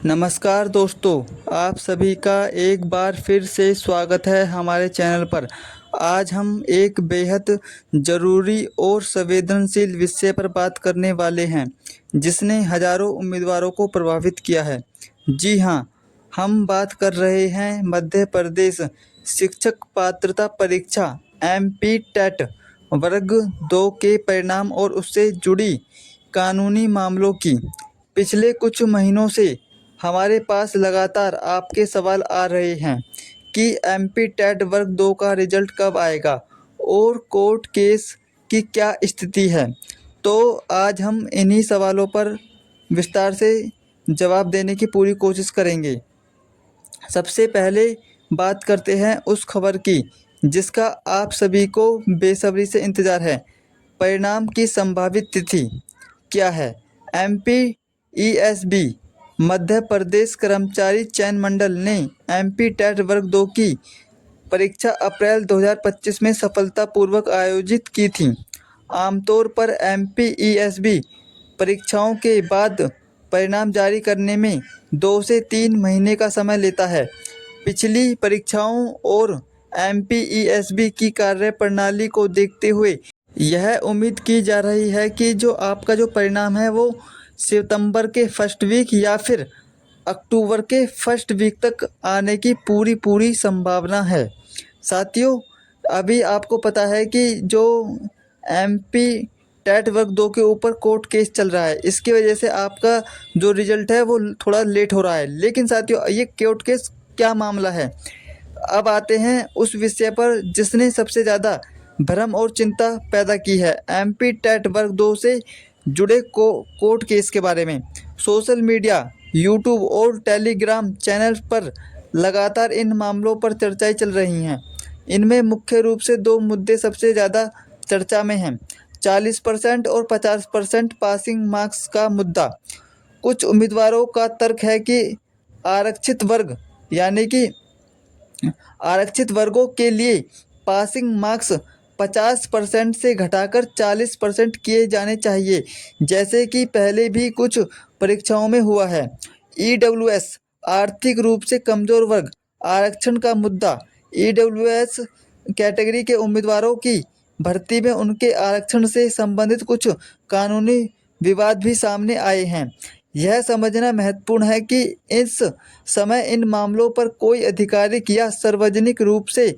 नमस्कार दोस्तों, आप सभी का एक बार फिर से स्वागत है हमारे चैनल पर। आज हम एक बेहद ज़रूरी और संवेदनशील विषय पर बात करने वाले हैं, जिसने हज़ारों उम्मीदवारों को प्रभावित किया है। जी हाँ, हम बात कर रहे हैं मध्य प्रदेश शिक्षक पात्रता परीक्षा एमपी टेट वर्ग 2 के परिणाम और उससे जुड़ी कानूनी मामलों की। पिछले कुछ महीनों से हमारे पास लगातार आपके सवाल आ रहे हैं कि एमपी टेट वर्ग 2 का रिजल्ट कब आएगा और कोर्ट केस की क्या स्थिति है। तो आज हम इन्हीं सवालों पर विस्तार से जवाब देने की पूरी कोशिश करेंगे। सबसे पहले बात करते हैं उस खबर की जिसका आप सभी को बेसब्री से इंतज़ार है। परिणाम की संभावित तिथि क्या है? एमपीईएसबी मध्य प्रदेश कर्मचारी चयन मंडल ने एमपी टेट वर्ग 2 की परीक्षा अप्रैल 2025 में सफलतापूर्वक आयोजित की थी। आमतौर पर एमपीईएसबी परीक्षाओं के बाद परिणाम जारी करने में 2 से 3 महीने का समय लेता है। पिछली परीक्षाओं और एमपीईएसबी की कार्यप्रणाली को देखते हुए यह उम्मीद की जा रही है कि आपका जो परिणाम है वो सितंबर के फर्स्ट वीक या फिर अक्टूबर के फर्स्ट वीक तक आने की पूरी संभावना है। साथियों, अभी आपको पता है कि जो एमपी टेट वर्ग 2 के ऊपर कोर्ट केस चल रहा है, इसकी वजह से आपका जो रिजल्ट है वो थोड़ा लेट हो रहा है। लेकिन साथियों, ये कोर्ट केस क्या मामला है? अब आते हैं उस विषय पर जिसने सबसे ज़्यादा भ्रम और चिंता पैदा की है, एमपी टेट वर्ग 2 से जुड़े कोर्ट केस के बारे में। सोशल मीडिया, यूट्यूब और टेलीग्राम चैनल पर लगातार इन मामलों पर चर्चाएं चल रही हैं। इनमें मुख्य रूप से 2 मुद्दे सबसे ज़्यादा चर्चा में हैं: 40% और 50% पासिंग मार्क्स का मुद्दा। कुछ उम्मीदवारों का तर्क है कि आरक्षित वर्ग यानी कि आरक्षित वर्गों के लिए पासिंग मार्क्स 50% से घटाकर 40% किए जाने चाहिए, जैसे कि पहले भी कुछ परीक्षाओं में हुआ है। ईडब्ल्यूएस आर्थिक रूप से कमज़ोर वर्ग आरक्षण का मुद्दा। ईडब्ल्यूएस कैटेगरी के उम्मीदवारों की भर्ती में उनके आरक्षण से संबंधित कुछ कानूनी विवाद भी सामने आए हैं। यह समझना महत्वपूर्ण है कि इस समय इन मामलों पर कोई आधिकारिक या सार्वजनिक रूप से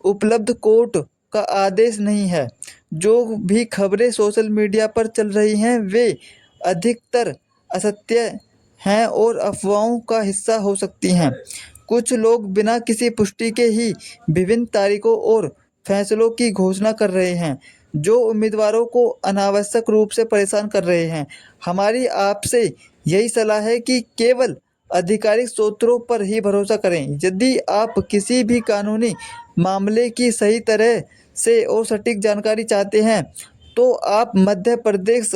उपलब्ध कोर्ट का आदेश नहीं है। जो भी खबरें सोशल मीडिया पर चल रही हैं वे अधिकतर असत्य हैं और अफवाहों का हिस्सा हो सकती हैं। कुछ लोग बिना किसी पुष्टि के ही विभिन्न तारीखों और फैसलों की घोषणा कर रहे हैं, जो उम्मीदवारों को अनावश्यक रूप से परेशान कर रहे हैं। हमारी आपसे यही सलाह है कि केवल आधिकारिक स्रोतों पर ही भरोसा करें। यदि आप किसी भी कानूनी मामले की सही तरह से और सटीक जानकारी चाहते हैं, तो आप मध्य प्रदेश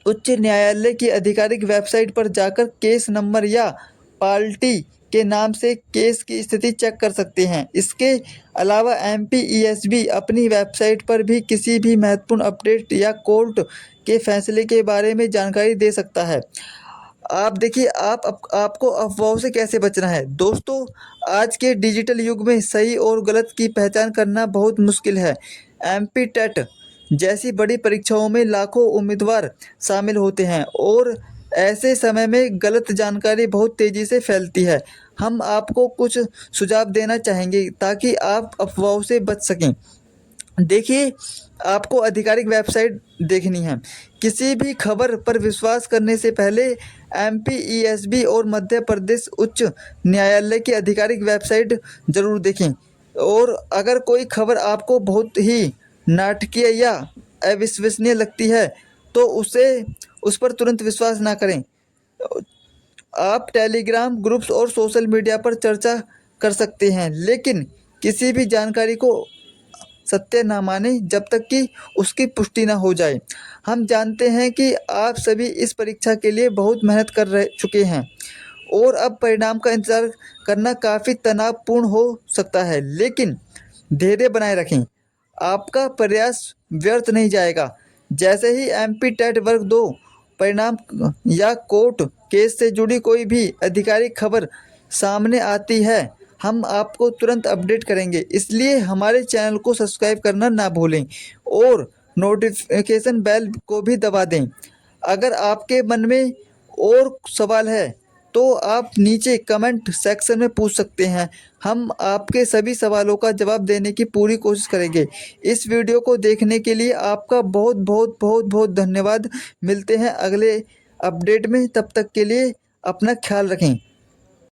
उच्च न्यायालय की आधिकारिक वेबसाइट पर जाकर केस नंबर या पार्टी के नाम से केस की स्थिति चेक कर सकते हैं। इसके अलावा एमपीईएसबी अपनी वेबसाइट पर भी किसी भी महत्वपूर्ण अपडेट या कोर्ट के फैसले के बारे में जानकारी दे सकता है। आप देखिए, आपको अफवाहों से कैसे बचना है। दोस्तों, आज के डिजिटल युग में सही और गलत की पहचान करना बहुत मुश्किल है। एमपी टेट जैसी बड़ी परीक्षाओं में लाखों उम्मीदवार शामिल होते हैं और ऐसे समय में गलत जानकारी बहुत तेज़ी से फैलती है। हम आपको कुछ सुझाव देना चाहेंगे ताकि आप अफवाहों से बच सकें। देखिए, आपको आधिकारिक वेबसाइट देखनी है। किसी भी खबर पर विश्वास करने से पहले एमपीईएसबी और मध्य प्रदेश उच्च न्यायालय की आधिकारिक वेबसाइट ज़रूर देखें। और अगर कोई खबर आपको बहुत ही नाटकीय या अविश्वसनीय लगती है, तो उस पर तुरंत विश्वास ना करें। आप टेलीग्राम ग्रुप्स और सोशल मीडिया पर चर्चा कर सकते हैं, लेकिन किसी भी जानकारी को सत्य ना माने जब तक कि उसकी पुष्टि ना हो जाए। हम जानते हैं कि आप सभी इस परीक्षा के लिए बहुत मेहनत कर चुके हैं और अब परिणाम का इंतज़ार करना काफ़ी तनावपूर्ण हो सकता है, लेकिन धैर्य बनाए रखें। आपका प्रयास व्यर्थ नहीं जाएगा। जैसे ही एमपी टेट वर्ग 2 परिणाम या कोर्ट केस से जुड़ी कोई भी आधिकारिक खबर सामने आती है हम आपको तुरंत अपडेट करेंगे, इसलिए हमारे चैनल को सब्सक्राइब करना ना भूलें और नोटिफिकेशन बेल को भी दबा दें। अगर आपके मन में और सवाल है तो आप नीचे कमेंट सेक्शन में पूछ सकते हैं, हम आपके सभी सवालों का जवाब देने की पूरी कोशिश करेंगे। इस वीडियो को देखने के लिए आपका बहुत बहुत बहुत बहुत धन्यवाद। मिलते हैं अगले अपडेट में, तब तक के लिए अपना ख्याल रखें।